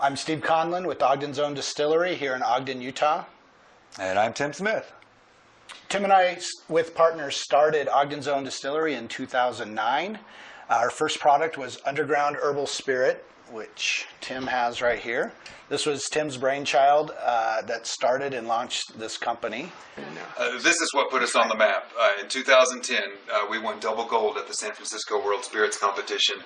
I'm Steve Conlin with Ogden's own distillery here in Ogden, Utah. And I'm Tim Smith. Tim and I, with partners, started Ogden's own distillery in 2009. Our first product was Underground Herbal Spirit, which Tim has right here. This was Tim's brainchild that started and launched this company. This is what put us on the map. In 2010, we won double gold at the San Francisco World Spirits Competition.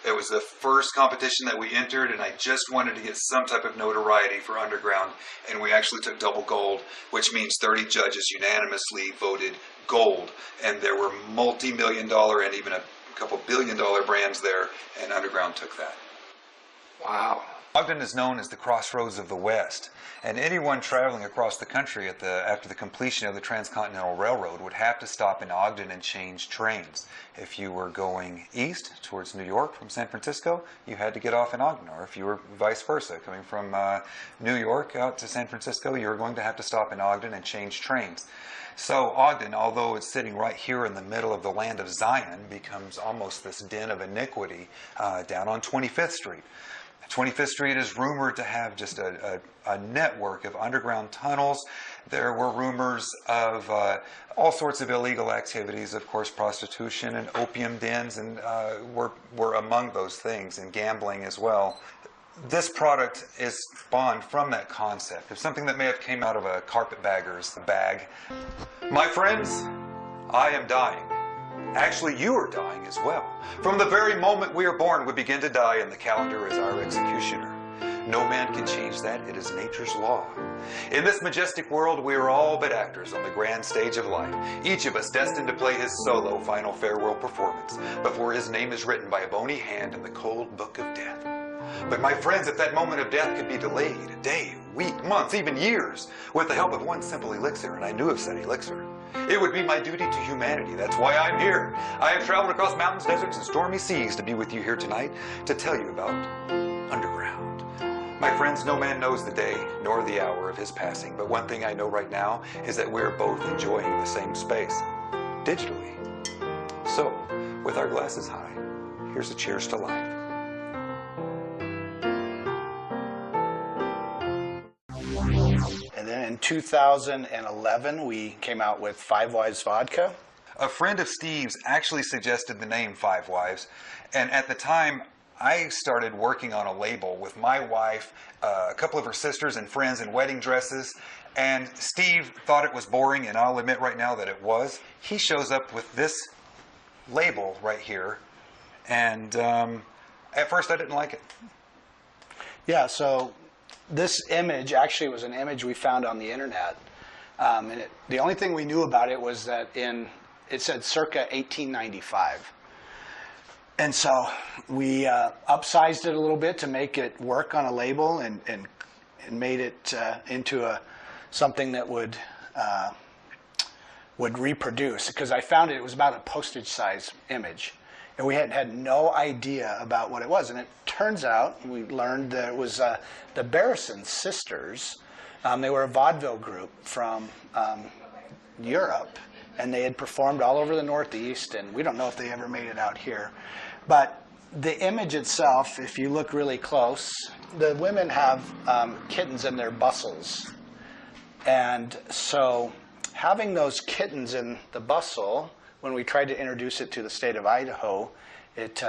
It was the first competition that we entered, and I just wanted to get some type of notoriety for Underground, and we actually took double gold, which means 30 judges unanimously voted gold, and there were multi-million-dollar and even a couple billion-dollar brands there, and Underground took that. Wow. Ogden is known as the crossroads of the West, and anyone traveling across the country after the completion of the Transcontinental Railroad would have to stop in Ogden and change trains. If you were going east towards New York from San Francisco, you had to get off in Ogden, or if you were vice versa, coming from New York out to San Francisco, you were going to have to stop in Ogden and change trains. So Ogden, although it's sitting right here in the middle of the land of Zion, becomes almost this den of iniquity down on 25th Street. 25th Street is rumored to have just a network of underground tunnels. There were rumors of all sorts of illegal activities, of course, prostitution and opium dens, and were among those things, and gambling as well. This product is spawned from that concept of something that may have came out of a carpetbagger's bag. My friends, I am dying. Actually, you are dying as well. From the very moment we are born, we begin to die, and the calendar is our executioner. No man can change that. It is nature's law. In this majestic world, we are all but actors on the grand stage of life, each of us destined to play his solo final farewell performance before his name is written by a bony hand in the cold book of death. But my friends, if that moment of death could be delayed a day, week, months, even years, with the help of one simple elixir, and I knew of said elixir, it would be my duty to humanity. That's why I'm here. I have traveled across mountains, deserts, and stormy seas to be with you here tonight to tell you about Underground. My friends, no man knows the day nor the hour of his passing, but one thing I know right now is that we're both enjoying the same space, digitally. So, with our glasses high, here's a cheers to life. And then in 2011, we came out with Five Wives Vodka. A friend of Steve's actually suggested the name Five Wives, and at the time, I started working on a label with my wife, a couple of her sisters and friends in wedding dresses, and Steve thought it was boring, and I'll admit right now that it was. He shows up with this label right here, and at first I didn't like it. Yeah, so this image actually was an image we found on the internet. And the only thing we knew about it was that it said circa 1895. And so we upsized it a little bit to make it work on a label and made it into something that would reproduce, because I found it was about a postage size image. And we had no idea about what it was. And it turns out, we learned that it was the Bearson Sisters. They were a vaudeville group from Europe, and they had performed all over the Northeast, and we don't know if they ever made it out here. But the image itself, if you look really close, the women have kittens in their bustles. And so having those kittens in the bustle, when we tried to introduce it to the state of Idaho, it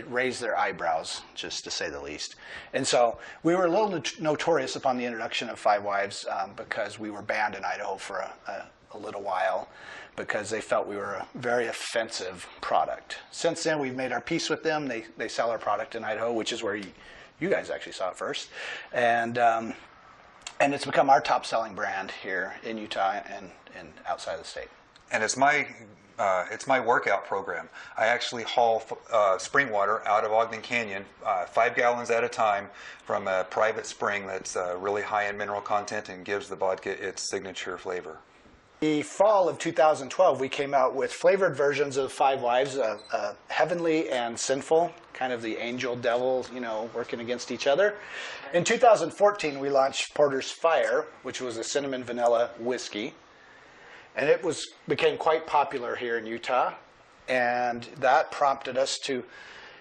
raised their eyebrows, just to say the least. And so we were a little notorious upon the introduction of Five Wives because we were banned in Idaho for a little while because they felt we were a very offensive product. Since then, we've made our peace with them. They sell our product in Idaho, which is where you guys actually saw it first. And it's become our top-selling brand here in Utah and outside of the state. And it's my workout program. I actually haul spring water out of Ogden Canyon, 5 gallons at a time, from a private spring that's really high in mineral content and gives the vodka its signature flavor. The fall of 2012, we came out with flavored versions of Five Wives, heavenly and sinful, kind of the angel devil, working against each other. In 2014, we launched Porter's Fire, which was a cinnamon vanilla whiskey. And it became quite popular here in Utah, and that prompted us to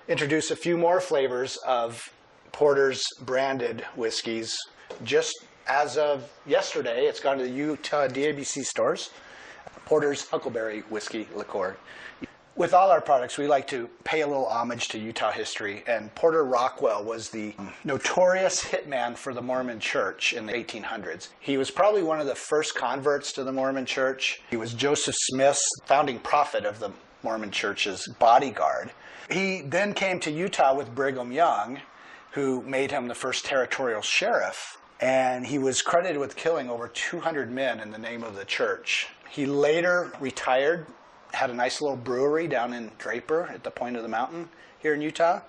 introduce a few more flavors of Porter's branded whiskeys. Just as of yesterday, it's gone to the Utah DABC stores. Porter's Huckleberry whiskey liqueur. With all our products, we like to pay a little homage to Utah history, and Porter Rockwell was the notorious hitman for the Mormon Church in the 1800s. He was probably one of the first converts to the Mormon Church. He was Joseph Smith's founding prophet of the Mormon Church's bodyguard. He then came to Utah with Brigham Young, who made him the first territorial sheriff, and he was credited with killing over 200 men in the name of the church. He later retired, had a nice little brewery down in Draper at the point of the mountain here in Utah,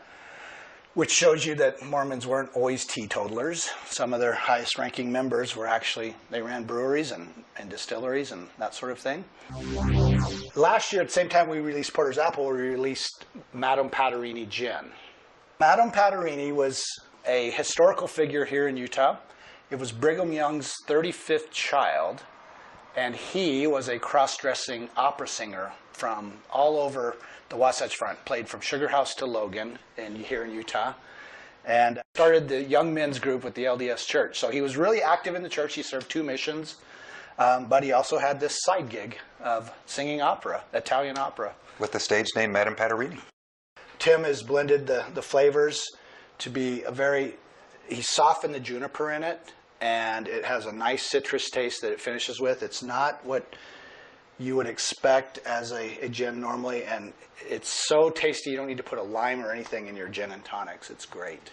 which shows you that Mormons weren't always teetotalers. Some of their highest ranking members were actually, they ran breweries and distilleries and that sort of thing. Last year, at the same time we released Porter's Apple, we released Madame Pattirini Gin. Madame Pattirini was a historical figure here in Utah. It was Brigham Young's 35th child, and he was a cross-dressing opera singer from all over the Wasatch Front. Played from Sugar House to Logan here in Utah, and started the young men's group with the LDS Church. So he was really active in the church. He served 2 missions, but he also had this side gig of singing opera, Italian opera. With the stage name Madame Pattirini. Tim has blended the flavors to be he softened the juniper in it, and it has a nice citrus taste that it finishes with. It's not what you would expect as a gin normally, and it's so tasty you don't need to put a lime or anything in your gin and tonics. It's great.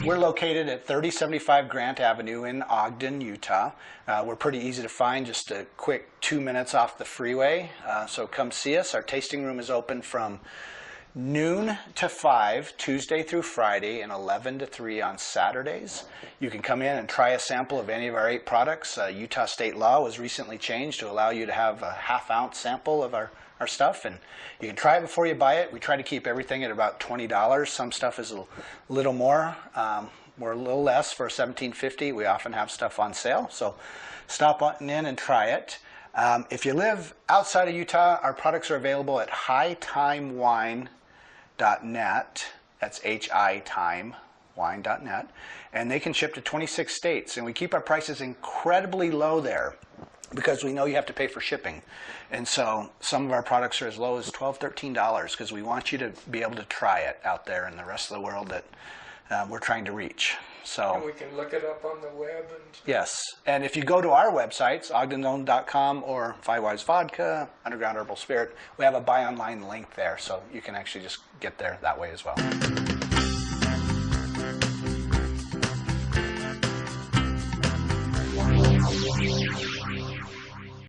We're located at 3075 Grant Avenue in Ogden, Utah. We're pretty easy to find, just a quick 2 minutes off the freeway. So come see us. Our tasting room is open from noon to 5, Tuesday through Friday, and 11 to 3 on Saturdays. You can come in and try a sample of any of our 8 products. Utah state law was recently changed to allow you to have a half-ounce sample of our stuff, and you can try it before you buy it. We try to keep everything at about $20. Some stuff is a little more. We're a little less for $17.50. We often have stuff on sale, so stop on in and try it. If you live outside of Utah, our products are available at hightimewine.net. That's hitimewine.net, and they can ship to 26 states. And we keep our prices incredibly low there because we know you have to pay for shipping. And so some of our products are as low as $12, $13 because we want you to be able to try it out there in the rest of the world that we're trying to reach. So, and we can look it up on the web. Yes, and if you go to our websites, ogdenzone.com or Five Wives Vodka, Underground Herbal Spirit, we have a buy online link there, so you can actually just get there that way as well.